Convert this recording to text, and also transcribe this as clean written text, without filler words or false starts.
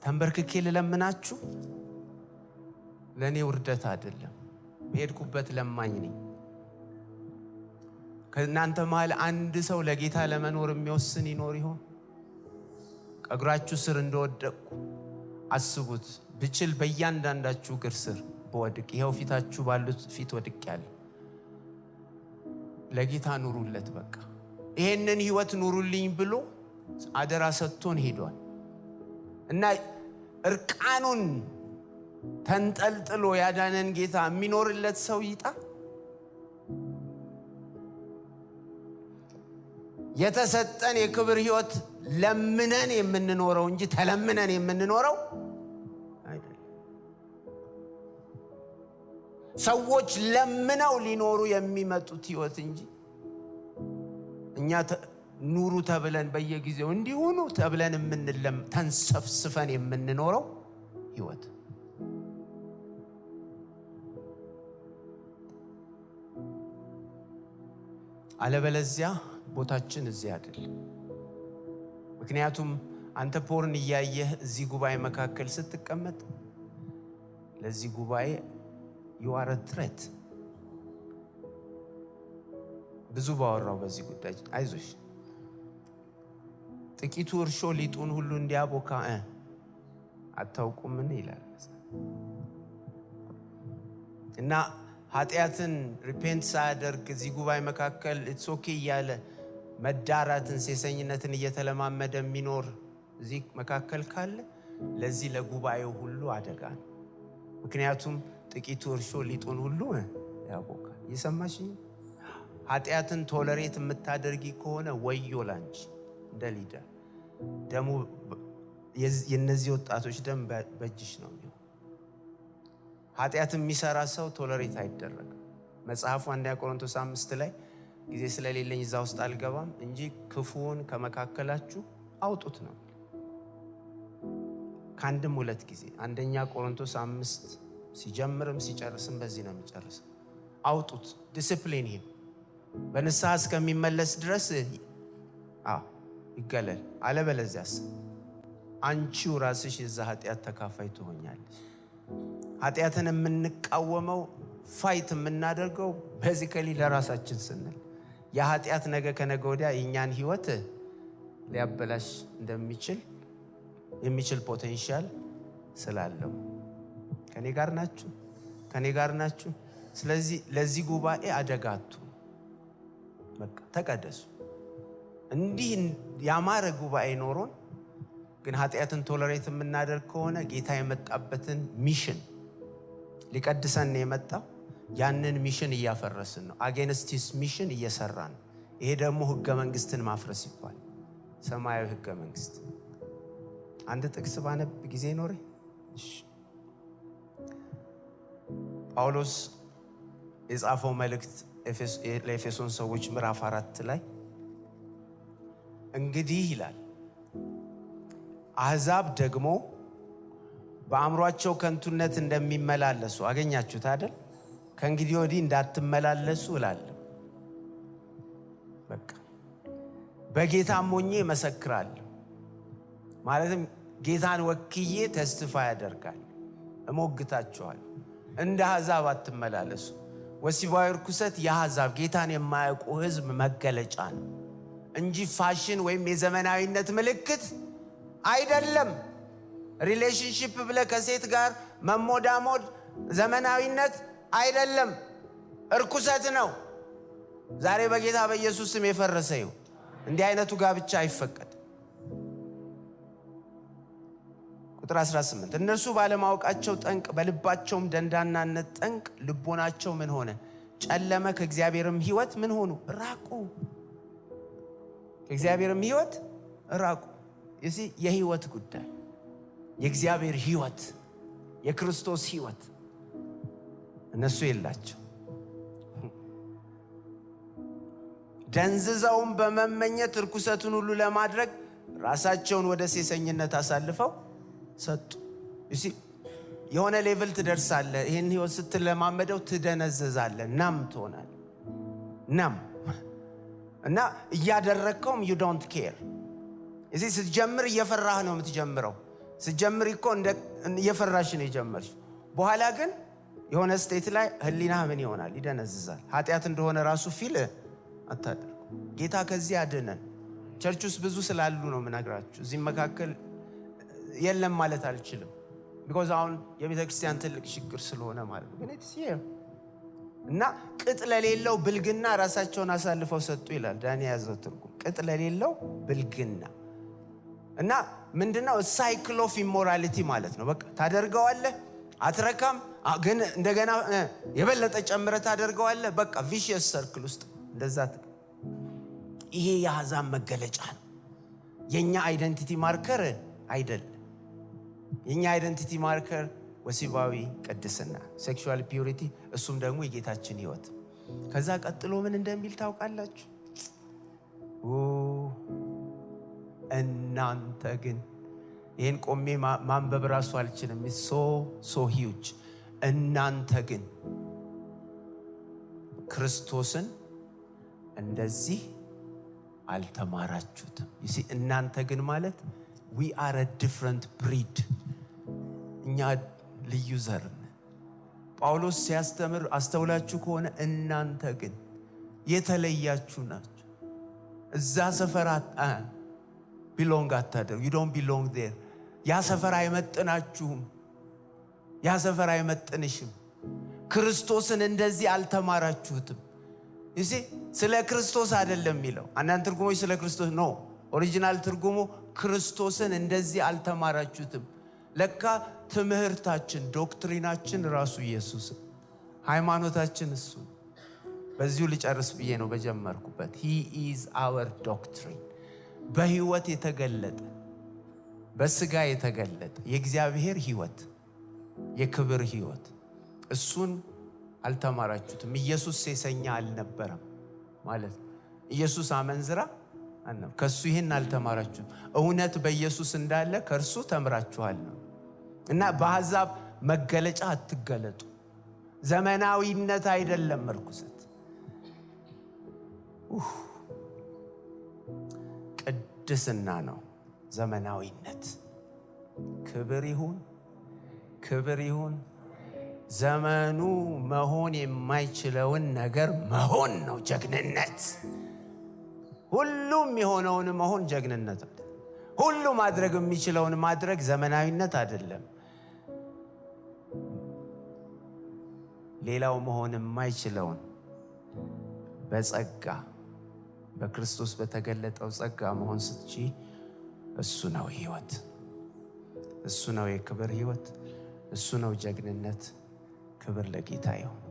ተንበርክኬ ለምናችሁ ለኔ ውርደት አይደለም በሄድኩበት ለማኝ ነኝ ከእናንተ መሃል አንድ ሰው ለጌታ ለመኖር የሚወስን ይኖር ይሆን እግራችሁ ስር እንደወደቅኩ አስቡት ብችል በእያንዳንዳችሁ እግር ስር በወድቅ ይሄው ፊታችሁ ባሉት ፊት ወድቅ ያለ ለጌታ ኑሩለት በቃ ይሄንን ህይወት ኑሩልኝ ብሎ አደራ ሰጥቶን ሄዷል እና እርቃኑን ተንጠልጥሎ ያዳነን ጌታ የሚኖርለት ሰው ይጣ የተሰጠን የክብር ህይወት ለምነን የምንኖረው እንጂ ተለምነን የምንኖረው አይደለም ሰዎች ለምነው ሊኖሩ የሚመጡት ህይወት እንጂ እኛ ኑሩ ተብለን በየጊዜው እንዲሆኑ ተብለን የምንለም ተንሰፍስፈን የምንኖረው ህይወት አለበለዚያ ቦታችን እዚህ አይደል ምክንያቱም አንተ ፖርን እያየህ እዚህ ጉባኤ መካከል ስትቀመጥ ለዚህ ጉባኤ you are a threat ብዙ ባወራው በዚህ ጉዳይ አይዞሽ ጥቂቱ እርሾ ሊጡን ሁሉ እንዲያቦካ አታውቁም ምን ይላል እና ኃጢአትን ሪፔንት ሳያደርግ እዚህ ጉባኤ መካከል it's okay ያለ መዳራትን ሴሰኝነትን እየተለማመደ የሚኖር እዚህ መካከል ካለ ለዚህ ለጉባኤው ሁሉ አደጋ ነው ምክንያቱም ጥቂቱ እርሾ ሊጡን ሁሉ ያቦካል ይሰማሽኝ ኃጢአትን ቶለሬት የምታደርጊ ከሆነ ወዮላንቺ እንደ ሊደር ደሙ የነዚህ ወጣቶች ደም በእጅሽ ነው ኃጢአትን የሚሰራ ሰው ቶለሬት አይደረግም መጽሐፉ 1 ቆሮንቶስ 5 ላይ ጊዜ ስለሌለኝ እዛ ውስጥ አልገባም እንጂ ክፉውን ከመካከላችሁ አውጡት ነው ካንድም ሁለት ጊዜ 1 ቆሮንቶስ 5 ሲጀምርም ሲጨርስም በዚህ ነው የሚጨርሰው አውጡት ዲሲፕሊን ይሄ በንስሐ እስከሚመለስ ድረስ ይገለል አለበለዚያስ አንቺው ራስሽ የዛ ኃጢአት ተካፋይ ትሆኛለሽ ኃጢአትን የምንቃወመው ፋይት የምናደርገው ቤዚካሊ ለራሳችን ስንል የኃጢአት ነገ ከነገ ወዲያ የኛን ህይወት ሊያበላሽ እንደሚችል የሚችል ፖቴንሻል ስላለው ከኔ ጋር ናችሁ ስለዚህ ለዚህ ጉባኤ አደጋቱ በቃ ተቀደሱ እንዲህ ያማረ ጉባኤ ኖሮን ግን ኃጢአትን ቶለሬት የምናደርግ ከሆነ ጌታ የመጣበትን ሚሽን ሊቀድሰን የመጣው ያንን ሚሽን እያፈረስን ነው አጌንስት ሂስ ሚሽን እየሰራን ይሄ ደግሞ ህገ መንግስትን ማፍረስ ይባላል ሰማያዊ ህገ መንግስት አንድ ጥቅስ ባነብ ጊዜ ኖሬ ጳውሎስ የጻፈው መልእክት ለኤፌሶን ሰዎች ምዕራፍ 4 ላይ እንግዲህ ይላል አሕዛብ ደግሞ በአእምሮአቸው ከንቱነት እንደሚመላለሱ አገኛችሁት አይደል ከእንግዲህ ወዲህ እንዳትመላለሱ እላለሁ በቃ በጌታም ሆኜ እመሰክራለሁ ማለትም ጌታን ወክዬ ተስፋ ያደርጋል እሞግታችኋል እንደ አሕዛብ አትመላለሱ ወሲባዊ ርኩሰት የአሕዛብ ጌታን የማያውቁ ህዝብ መገለጫ ነው እንጂ ፋሽን ወይም የዘመናዊነት ምልክት አይደለም ሪሌሽንሺፕ ብለ ከሴት ጋር መሞዳሞድ ዘመናዊነት አይደለም እርኩሰት ነው ዛሬ በጌታ በኢየሱስ ስም የፈረሰው እንዲህ አይነቱ ጋብቻ አይፈቀድ ቁጥር 18 እነርሱ ባለማወቃቸው ጠንቅ በልባቸውም ደንዳናነት ጠንቅ ልቦናቸው ምን ሆነ ጨለመ ከእግዚአብሔርም ህይወት ምን ሆኑ ራቁ ከእግዚአብሔርም ህይወት ራቁ እዚህ የህይወት ጉዳይ የእግዚአብሔር ህይወት የክርስቶስ ህይወት እነሱ የላቸው ደንዝዘውም በመመኘት ርኩሰቱን ሁሉ ለማድረግ ራሳቸውን ወደ ሴሰኝነት አሳልፈው ሰጡ እዚህ የሆነ ሌቭል ትደርሳለህ ይሄን ህይወት ስትለማመደው ትደነዘዛለህ ናም ትሆናለህ ናም እና እያደረከውም you don't care እዚህ ስትጀምር እየፈራህ ነው የምትጀምረው ስጀምሪ እኮ እየፈራሽ ነው የጀመርሽ። በኋላ ግን የሆነ ስቴት ላይ ህሊና ምን ይሆናል? ይደነዝዛል። ኃጢአት እንደሆነ ራሱ ፊል አታደርጉ። ጌታ ከዚህ አድነን። ቸርች ውስጥ ብዙ ስላሉ ነው የምነግራችሁ። እዚህ መካከል የለም ማለት አልችልም። ቢኮዝ አሁን የቤተ ክርስቲያን ትልቅ ችግር ስለሆነ ማለት ነው። ግን እና ቅጥ ለሌለው ብልግና ራሳቸውን አሳልፈው ሰጡ ይላል ዳኒ ያዘው ትርጉም። ቅጥ ለሌለው ብልግና እና ምንድነው? ሳይክል ኦፍ ኢሞራሊቲ ማለት ነው። በቃ ታደርገዋለህ፣ አትረካም፣ ግን እንደገና የበለጠ ጨምረህ ታደርገዋለህ። በቃ ቪሺየስ ሰርክል ውስጥ እንደዛ። ይሄ የአሕዛብ መገለጫ ነው። የኛ አይደንቲቲ ማርከር አይደለም። የኛ አይደንቲቲ ማርከር ወሲባዊ ቅድስና፣ ሴክሹዋል ፒዩሪቲ፣ እሱም ደግሞ የጌታችን ሕይወት። ከዛ ቀጥሎ ምን እንደሚል ታውቃላችሁ? እናንተ ግን ይሄን ቆሜ ማንበብ ራሱ አልችልም። ሶ ሂውጅ። እናንተ ግን ክርስቶስን እንደዚህ አልተማራችሁትም። እናንተ ግን ማለት we are a different breed። እኛ ልዩ ዘር ነን። ጳውሎስ ሲያስተምር አስተውላችሁ ከሆነ እናንተ ግን የተለያችሁ ናችሁ። እዛ ሰፈር ቢሎንግ አታደርጉ። you don't belong there። ያ ሰፈር አይመጥናችሁም። ያ ሰፈር አይመጥንሽም። ክርስቶስን እንደዚህ አልተማራችሁትም። ስለ ክርስቶስ አይደለም የሚለው። አንዳንድ ትርጉሞች ስለ ክርስቶስ ነው። ኦሪጂናል ትርጉሙ ክርስቶስን እንደዚህ አልተማራችሁትም። ለካ ትምህርታችን፣ ዶክትሪናችን ራሱ ኢየሱስ፣ ሃይማኖታችን እሱ። በዚሁ ልጨርስ ብዬ ነው በጀመርኩበት። he is our doctrine። በህይወት የተገለጠ በስጋ የተገለጠ የእግዚአብሔር ህይወት፣ የክብር ህይወት፣ እሱን አልተማራችሁትም። ኢየሱስ ሴሰኛ አልነበረም ማለት ነው። ኢየሱስ አመንዝራ አልነበረም። ከሱ ይሄን አልተማራችሁም። እውነት በኢየሱስ እንዳለ ከእርሱ ተምራችኋል ነው። እና በአሕዛብ መገለጫ አትገለጡ። ዘመናዊነት አይደለም መርኩሰት። ቅድስና ነው ዘመናዊነት። ክብር ይሁን፣ ክብር ይሁን። ዘመኑ መሆን የማይችለውን ነገር መሆን ነው ጀግንነት። ሁሉም የሆነውን መሆን ጀግንነት አይደለም። ሁሉ ማድረግ የሚችለውን ማድረግ ዘመናዊነት አይደለም። ሌላው መሆን የማይችለውን በጸጋ በክርስቶስ በተገለጠው ጸጋ መሆን ስትቺ፣ እሱ ነው ህይወት፣ እሱ ነው የክብር ህይወት፣ እሱ ነው ጀግንነት። ክብር ለጌታ ይሁን።